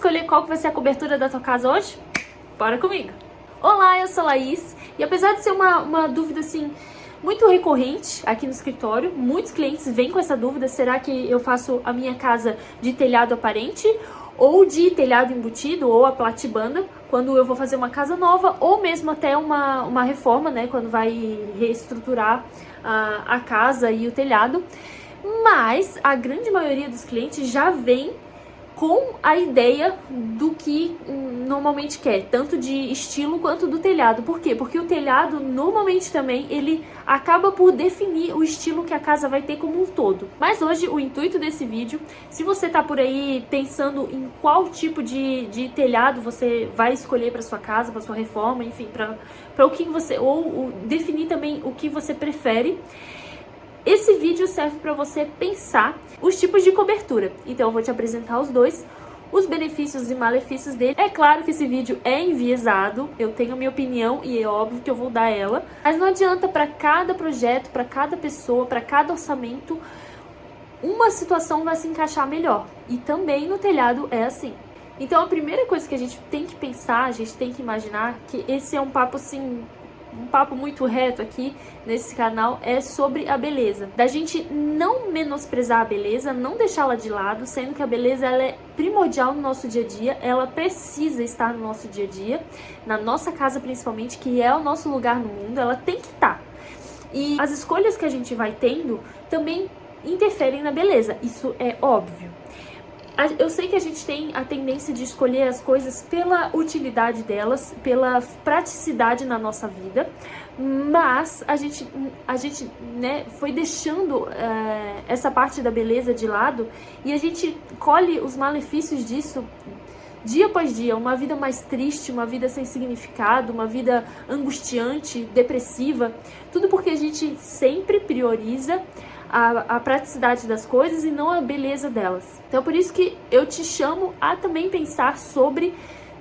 escolher qual que vai ser a cobertura da tua casa hoje? Bora comigo! Olá, eu sou a Laís e apesar de ser uma dúvida assim muito recorrente aqui no escritório, muitos clientes vêm com essa dúvida: será que eu faço a minha casa de telhado aparente ou de telhado embutido ou a platibanda quando eu vou fazer uma casa nova, ou mesmo até uma reforma, né, quando vai reestruturar a casa e o telhado. Mas a grande maioria dos clientes já vem com a ideia do que normalmente quer, tanto de estilo quanto do telhado. Por quê? Porque o telhado normalmente também ele acaba por definir o estilo que a casa vai ter como um todo. Mas hoje o intuito desse vídeo, se você tá por aí pensando em qual tipo de telhado você vai escolher para sua casa, para sua reforma, enfim, para o que você, ou definir também o que você prefere, esse vídeo serve para você pensar os tipos de cobertura. Então eu vou te apresentar os dois, os benefícios e malefícios dele. É claro que esse vídeo é enviesado, eu tenho a minha opinião e é óbvio que eu vou dar ela. Mas não adianta, para cada projeto, para cada pessoa, para cada orçamento, uma situação vai se encaixar melhor. E também no telhado é assim. Então a primeira coisa que a gente tem que pensar, a gente tem que imaginar que esse é um papo assim, um papo muito reto aqui nesse canal, é sobre a beleza. Da gente não menosprezar a beleza, não deixá-la de lado, sendo que a beleza ela é primordial no nosso dia a dia, ela precisa estar no nosso dia a dia, na nossa casa principalmente, que é o nosso lugar no mundo, ela tem que estar. E as escolhas que a gente vai tendo também interferem na beleza, isso é óbvio. Eu sei que a gente tem a tendência de escolher as coisas pela utilidade delas, pela praticidade na nossa vida, mas a gente né, foi deixando essa parte da beleza de lado e a gente colhe os malefícios disso dia após dia. Uma vida mais triste, uma vida sem significado, uma vida angustiante, depressiva, tudo porque a gente sempre prioriza a praticidade das coisas e não a beleza delas. Então por isso que eu te chamo a também pensar sobre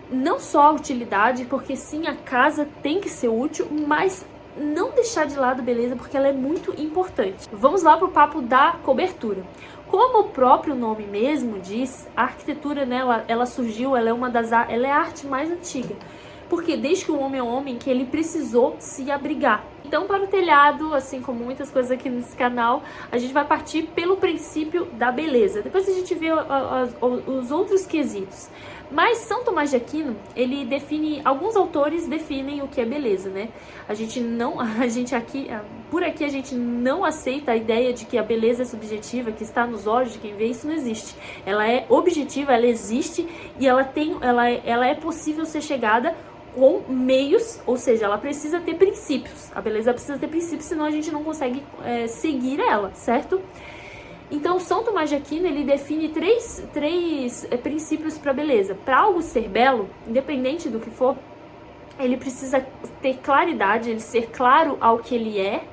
não só a utilidade, porque sim, a casa tem que ser útil, mas não deixar de lado a beleza, porque ela é muito importante. Vamos lá pro papo da cobertura. Como o próprio nome mesmo diz, a arquitetura, né, ela surgiu, ela é a arte mais antiga. Porque desde que o homem é homem, que ele precisou se abrigar. Então, para o telhado, assim como muitas coisas aqui nesse canal, a gente vai partir pelo princípio da beleza. Depois a gente vê os outros quesitos. Mas São Tomás de Aquino, ele define, alguns autores definem o que é beleza, né? Por aqui a gente não aceita a ideia de que a beleza é subjetiva, que está nos olhos de quem vê. Isso não existe. Ela é objetiva, ela existe e ela é possível ser chegada com meios, ou seja, ela precisa ter princípios. A beleza precisa ter princípios, senão a gente não consegue seguir ela, certo? Então, São Tomás de Aquino, ele define três princípios para a beleza. Para algo ser belo, independente do que for, ele precisa ter claridade, ele ser claro ao que ele é.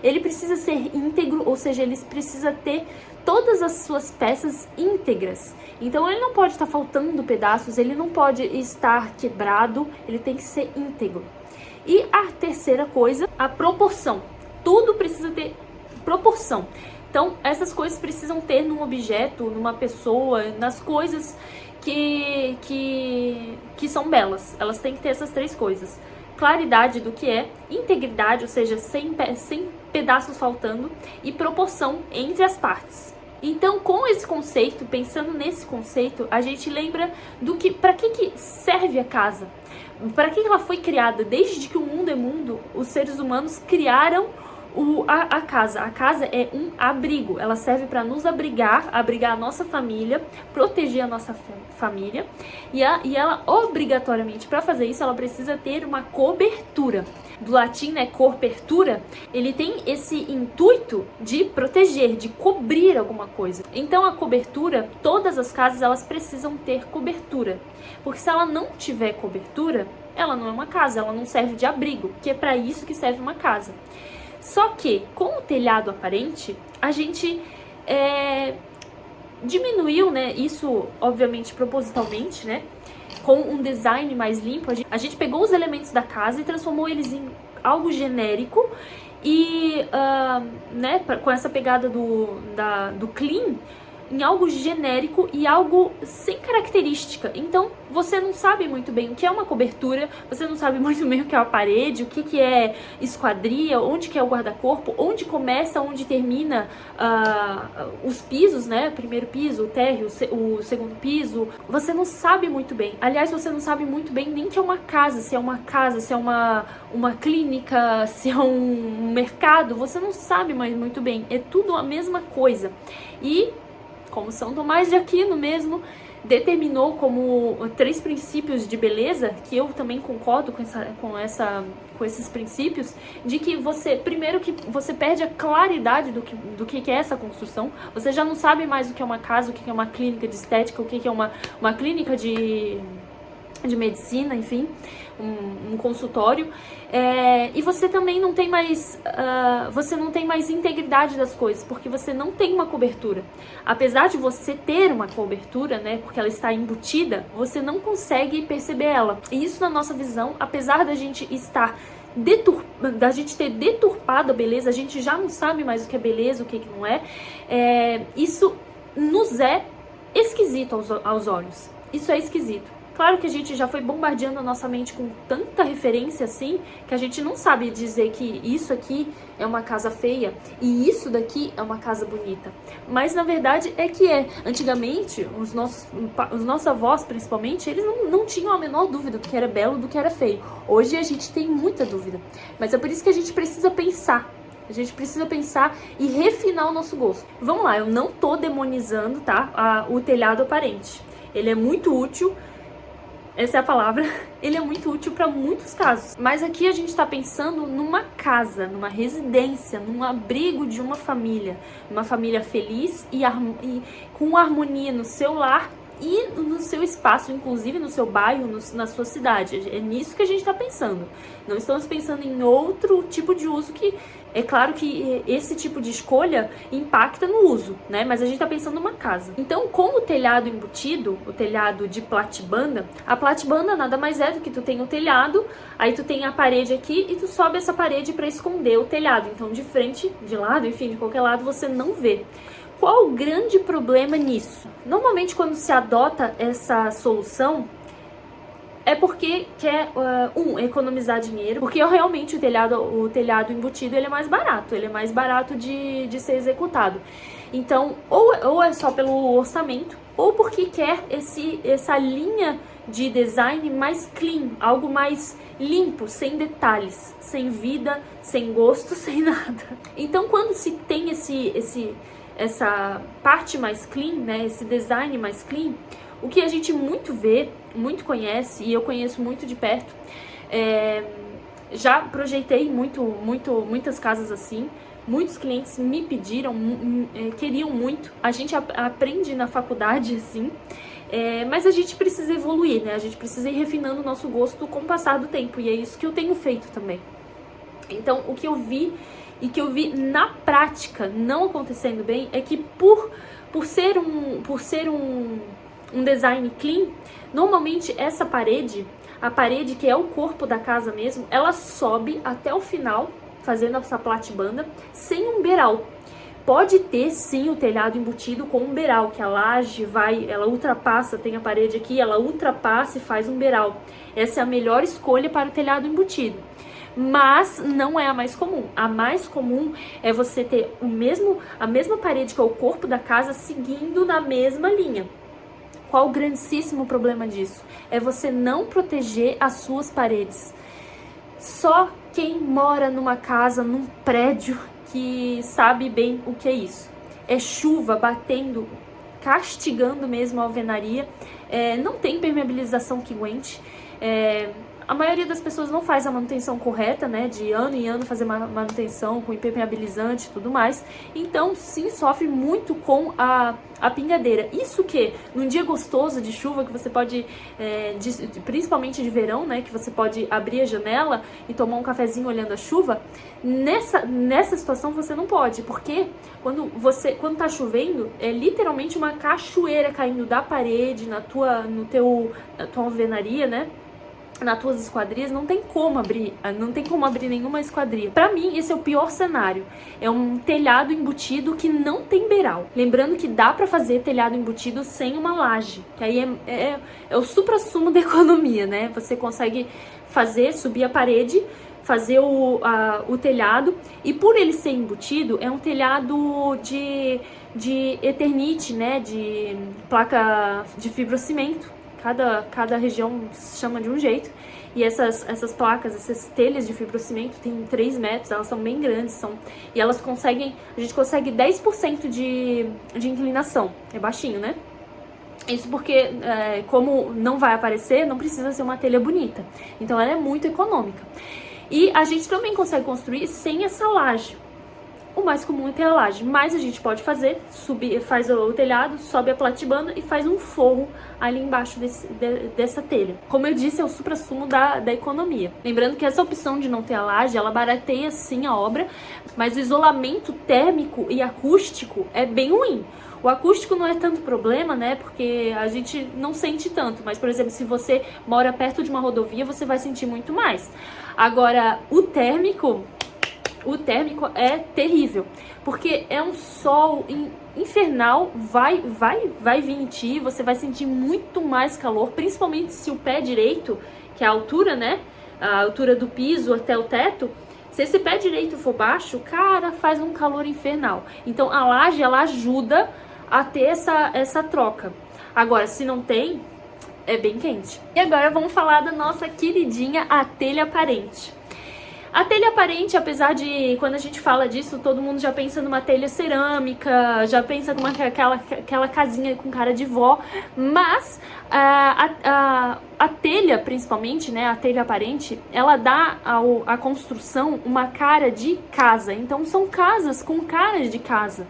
Ele precisa ser íntegro, ou seja, ele precisa ter todas as suas peças íntegras. Então ele não pode estar faltando pedaços, ele não pode estar quebrado, ele tem que ser íntegro. E a terceira coisa, a proporção. Tudo precisa ter proporção. Então essas coisas precisam ter num objeto, numa pessoa, nas coisas que são belas. Elas têm que ter essas três coisas. Claridade do que é, integridade, ou seja, sem pedaços faltando, e proporção entre as partes. Então, com esse conceito, pensando nesse conceito, a gente lembra para que serve a casa? Para que ela foi criada? Desde que o mundo é mundo, os seres humanos criaram a casa. A casa é um abrigo, ela serve para nos abrigar a nossa família, proteger a nossa família, e ela obrigatoriamente, para fazer isso, ela precisa ter uma cobertura. Do latim, né, copertura, ele tem esse intuito de proteger, de cobrir alguma coisa. Então a cobertura, todas as casas elas precisam ter cobertura, porque se ela não tiver cobertura, ela não é uma casa, ela não serve de abrigo, que é para isso que serve uma casa. Só que, com o telhado aparente, a gente diminuiu, né, isso obviamente propositalmente, né, com um design mais limpo. A gente pegou os elementos da casa e transformou eles em algo genérico e, né, com essa pegada do clean, em algo genérico e algo sem característica. Então, você não sabe muito bem o que é uma cobertura, você não sabe muito bem o que é uma parede, o que é esquadria, onde que é o guarda-corpo, onde começa, onde termina os pisos, né? Primeiro piso, o térreo, o segundo piso. Você não sabe muito bem. Aliás, você não sabe muito bem nem que é uma casa, se é uma clínica, se é um mercado. Você não sabe mais muito bem. É tudo a mesma coisa. E, como São Tomás de Aquino mesmo determinou como 3 princípios de beleza, que eu também concordo com esses princípios, de que primeiro que você perde a claridade do que é essa construção, você já não sabe mais o que é uma casa, o que é uma clínica de estética, o que é uma clínica de medicina, enfim, um consultório, e você também não tem mais integridade das coisas, porque você não tem uma cobertura. Apesar de você ter uma cobertura, né, porque ela está embutida, você não consegue perceber ela. E isso, na nossa visão, apesar da gente ter deturpado a beleza, a gente já não sabe mais o que é beleza, o que não é, isso nos é esquisito aos olhos. Isso é esquisito. Claro que a gente já foi bombardeando a nossa mente com tanta referência assim, que a gente não sabe dizer que isso aqui é uma casa feia e isso daqui é uma casa bonita. Mas na verdade é que é. Antigamente, os nossos avós principalmente, eles não tinham a menor dúvida do que era belo, do que era feio. Hoje a gente tem muita dúvida. Mas é por isso que a gente precisa pensar. A gente precisa pensar e refinar o nosso gosto. Vamos lá, eu não tô demonizando, tá? O telhado aparente. Ele é muito útil. Essa é a palavra. Ele é muito útil para muitos casos. Mas aqui a gente está pensando numa casa, numa residência, num abrigo de uma família feliz e com harmonia no seu lar e no seu espaço, inclusive no seu bairro, na sua cidade. É nisso que a gente está pensando. Não estamos pensando em outro tipo de uso que... É claro que esse tipo de escolha impacta no uso, né? Mas a gente tá pensando numa casa. Então, com o telhado embutido, o telhado de platibanda, a platibanda nada mais é do que tu tem o telhado, aí tu tem a parede aqui e tu sobe essa parede para esconder o telhado. Então, de frente, de lado, enfim, de qualquer lado, você não vê. Qual o grande problema nisso? Normalmente, quando se adota essa solução, é porque quer, economizar dinheiro, porque realmente o telhado embutido ele é mais barato de ser executado. Então, ou é só pelo orçamento, ou porque quer essa linha de design mais clean, algo mais limpo, sem detalhes, sem vida, sem gosto, sem nada. Então, quando se tem essa parte mais clean, né, esse design mais clean, o que a gente muito vê, muito conhece, e eu conheço muito de perto, já projetei muitas casas assim, muitos clientes me pediram, queriam muito, a gente aprende na faculdade assim, mas a gente precisa evoluir, né? A gente precisa ir refinando o nosso gosto com o passar do tempo, e é isso que eu tenho feito também. Então, o que eu vi, e que eu vi na prática não acontecendo bem, é que por ser um design clean, normalmente essa parede, a parede que é o corpo da casa mesmo, ela sobe até o final, fazendo essa platibanda, sem um beiral. Pode ter sim o telhado embutido com um beiral, que a laje ela ultrapassa, tem a parede aqui, ela ultrapassa e faz um beiral. Essa é a melhor escolha para o telhado embutido. Mas não é a mais comum. A mais comum é você ter a mesma parede que é o corpo da casa seguindo na mesma linha. Qual o grandíssimo problema disso? É você não proteger as suas paredes. Só quem mora numa casa, num prédio, que sabe bem o que é isso. É chuva batendo, castigando mesmo a alvenaria. Não tem permeabilização que aguente. A maioria das pessoas não faz a manutenção correta, né? De ano em ano fazer manutenção com impermeabilizante e tudo mais. Então, sim, sofre muito com a pingadeira. Isso que, num dia gostoso de chuva, que você pode, principalmente de verão, né? Que você pode abrir a janela e tomar um cafezinho olhando a chuva. Nessa situação você não pode, porque quando tá chovendo, é literalmente uma cachoeira caindo da parede na tua alvenaria, né? nas tuas esquadrias, não tem como abrir nenhuma esquadria. Pra mim, esse é o pior cenário. É um telhado embutido que não tem beiral. Lembrando que dá pra fazer telhado embutido sem uma laje, que aí é o suprassumo da economia, né? Você consegue subir a parede, fazer o telhado, e por ele ser embutido, é um telhado de Eternit, né? De placa de fibrocimento. Cada região se chama de um jeito. E essas placas, essas telhas de fibrocimento tem 3 metros, elas são bem grandes, e a gente consegue 10% de inclinação. É baixinho, né? Isso porque, como não vai aparecer, não precisa ser uma telha bonita. Então ela é muito econômica. E a gente também consegue construir sem essa laje. O mais comum é ter a laje, mas a gente pode faz o telhado, sobe a platibanda e faz um forro ali embaixo dessa telha. Como eu disse, é o suprassumo da economia. Lembrando que essa opção de não ter a laje, ela barateia sim a obra, mas o isolamento térmico e acústico é bem ruim. O acústico não é tanto problema, né, porque a gente não sente tanto, mas, por exemplo, se você mora perto de uma rodovia, você vai sentir muito mais. Agora, o térmico é terrível, porque é um sol infernal, vai vir em ti, você vai sentir muito mais calor, principalmente se o pé direito, que é a altura, né, a altura do piso até o teto, se esse pé direito for baixo, cara, faz um calor infernal. Então a laje, ela ajuda a ter essa troca. Agora, se não tem, é bem quente. E agora vamos falar da nossa queridinha, a telha aparente. A telha aparente, apesar de, quando a gente fala disso, todo mundo já pensa numa telha cerâmica, já pensa numa aquela casinha com cara de vó, mas a telha, principalmente, né, a telha aparente, ela dá à construção uma cara de casa. Então são casas com caras de casa.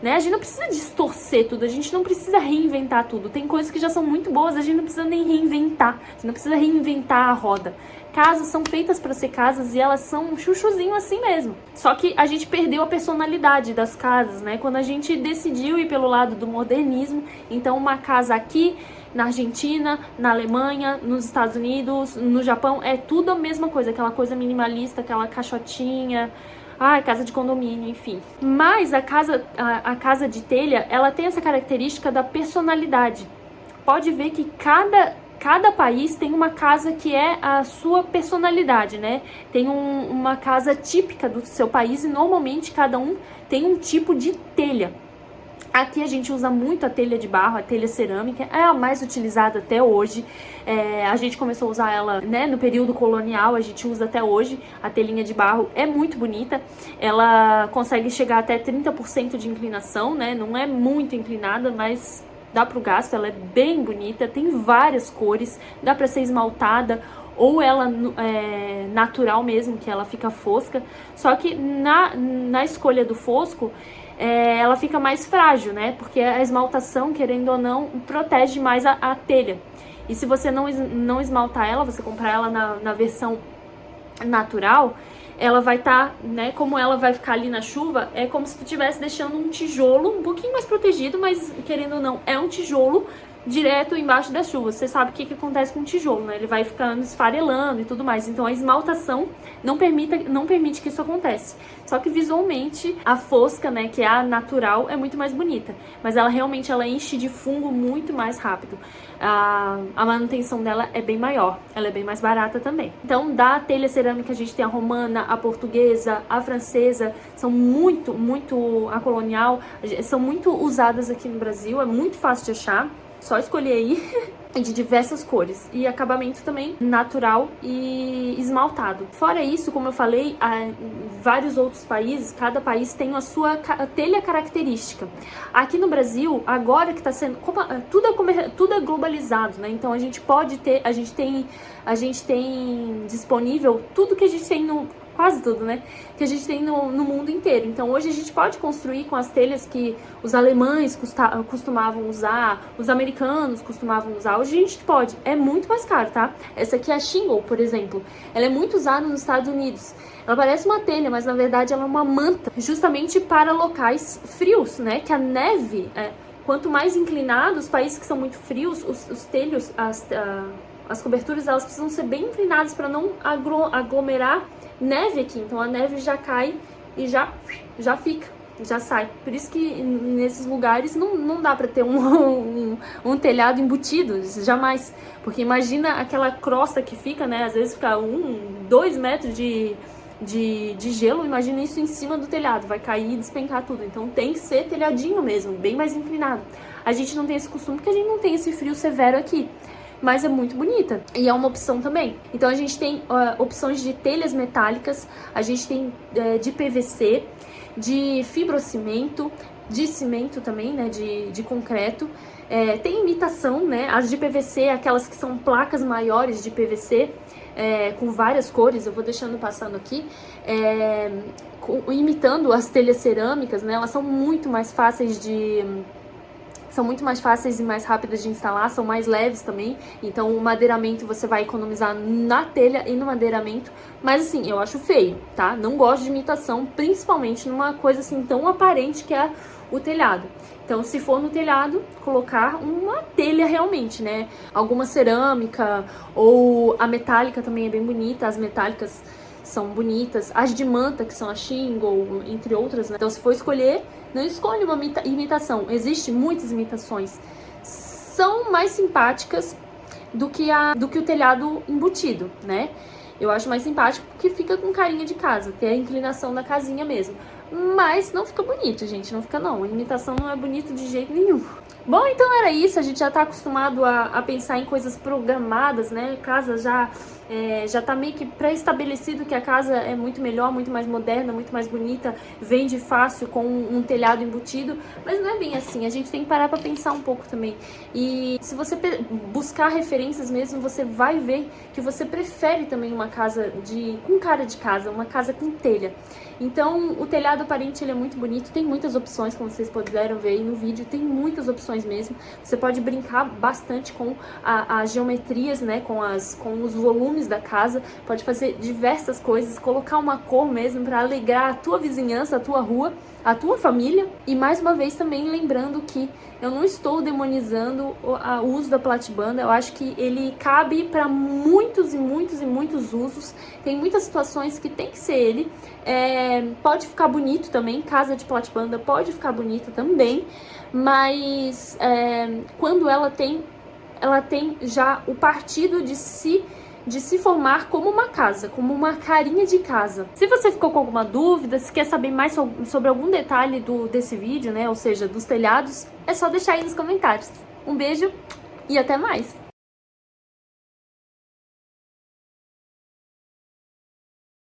Né? A gente não precisa distorcer tudo, a gente não precisa reinventar tudo. Tem coisas que já são muito boas, a gente não precisa nem reinventar. A gente não precisa reinventar a roda. Casas são feitas para ser casas e elas são um chuchuzinho assim mesmo. Só que a gente perdeu a personalidade das casas, né? Quando a gente decidiu ir pelo lado do modernismo, então uma casa aqui na Argentina, na Alemanha, nos Estados Unidos, no Japão, é tudo a mesma coisa, aquela coisa minimalista, aquela caixotinha, casa de condomínio, enfim. Mas a casa de telha, ela tem essa característica da personalidade. Pode ver que cada país tem uma casa que é a sua personalidade, né? Tem uma casa típica do seu país e normalmente cada um tem um tipo de telha. Aqui a gente usa muito a telha de barro, a telha cerâmica, é a mais utilizada até hoje. A gente começou a usar ela, né, no período colonial, a gente usa até hoje. A telhinha de barro é muito bonita, ela consegue chegar até 30% de inclinação, né, não é muito inclinada, mas dá pro gasto, ela é bem bonita, tem várias cores, dá pra ser esmaltada, ou ela natural mesmo, que ela fica fosca. Só que na escolha do fosco, ela fica mais frágil, né? Porque a esmaltação, querendo ou não, protege mais a telha. E se você não esmaltar ela, você comprar ela na versão natural, ela vai estar, né? Como ela vai ficar ali na chuva, é como se tu estivesse deixando um tijolo um pouquinho mais protegido, mas querendo ou não, é um tijolo direto embaixo da chuva. Você sabe o que acontece com o tijolo, né? Ele vai ficando esfarelando e tudo mais. Então a esmaltação não permite que isso aconteça. Só que visualmente a fosca, né, que é a natural, é muito mais bonita. Mas ela realmente enche de fungo muito mais rápido. A manutenção dela é bem maior. Ela é bem mais barata também. Então da telha cerâmica a gente tem a romana, a portuguesa, a francesa. São a colonial. São muito usadas aqui no Brasil. É muito fácil de achar. Só escolher aí, de diversas cores. E acabamento também natural e esmaltado. Fora isso, como eu falei, vários outros países, cada país tem a sua telha característica. Aqui no Brasil, agora que está sendo... Tudo é globalizado, né? Então a gente pode ter... A gente tem disponível tudo que a gente tem quase tudo, né? Que a gente tem no mundo inteiro. Então hoje a gente pode construir com as telhas que os alemães costumavam usar, os americanos costumavam usar. Hoje a gente pode. É muito mais caro, tá? Essa aqui é a shingle, por exemplo. Ela é muito usada nos Estados Unidos. Ela parece uma telha, mas na verdade ela é uma manta, justamente para locais frios, né? Que a neve, quanto mais inclinado, os países que são muito frios, os telhos, as coberturas elas precisam ser bem inclinadas para não aglomerar neve aqui. Então a neve já cai e já fica, já sai. Por isso que nesses lugares não dá para ter um telhado embutido, jamais. Porque imagina aquela crosta que fica, né? Às vezes fica 2 metros de gelo, imagina isso em cima do telhado, vai cair e despencar tudo. Então tem que ser telhadinho mesmo, bem mais inclinado. A gente não tem esse costume porque a gente não tem esse frio severo aqui, mas é muito bonita e é uma opção também. Então a gente tem opções de telhas metálicas, a gente tem de PVC, de fibrocimento, de cimento também, né, de concreto. Tem imitação, né, as de PVC, aquelas que são placas maiores de PVC, com várias cores, eu vou deixando passando aqui, imitando as telhas cerâmicas, né, elas são muito mais fáceis e mais rápidas de instalar, são mais leves também, então o madeiramento você vai economizar na telha e no madeiramento, mas assim, eu acho feio, tá? Não gosto de imitação, principalmente numa coisa assim tão aparente que é o telhado. Então, se for no telhado, colocar uma telha realmente, né? Alguma cerâmica ou a metálica também é bem bonita, as metálicas são bonitas, as de manta, que são a shingle, entre outras, né? Então, se for escolher, não escolhe uma imitação. Existem muitas imitações. São mais simpáticas do que o telhado embutido, né? Eu acho mais simpático porque fica com carinha de casa, tem a inclinação da casinha mesmo. Mas não fica bonito, gente, não fica não. A imitação não é bonita de jeito nenhum. Bom, então era isso, a gente já tá acostumado a pensar em coisas programadas, né? Casa já tá meio que pré-estabelecido que a casa é muito melhor, muito mais moderna, muito mais bonita, vende fácil com um telhado embutido, mas não é bem assim, a gente tem que parar pra pensar um pouco também. E se você buscar referências mesmo, você vai ver que você prefere também uma casa com cara de casa, uma casa com telha. Então, o telhado aparente ele é muito bonito, tem muitas opções, como vocês puderam ver aí no vídeo, tem muitas opções mesmo. Você pode brincar bastante com as geometrias, né, com os volumes da casa, pode fazer diversas coisas, colocar uma cor mesmo para alegrar a tua vizinhança, a tua rua, a tua família. E mais uma vez também lembrando que eu não estou demonizando o uso da platibanda, eu acho que ele cabe para muitos e muitos e muitos usos, tem muitas situações que tem que ser ele. Pode ficar bonito também, casa de platibanda pode ficar bonita também, mas quando ela tem já o partido de se formar como uma casa, como uma carinha de casa. Se você ficou com alguma dúvida, se quer saber mais sobre algum detalhe desse vídeo, né, ou seja, dos telhados, é só deixar aí nos comentários. Um beijo e até mais!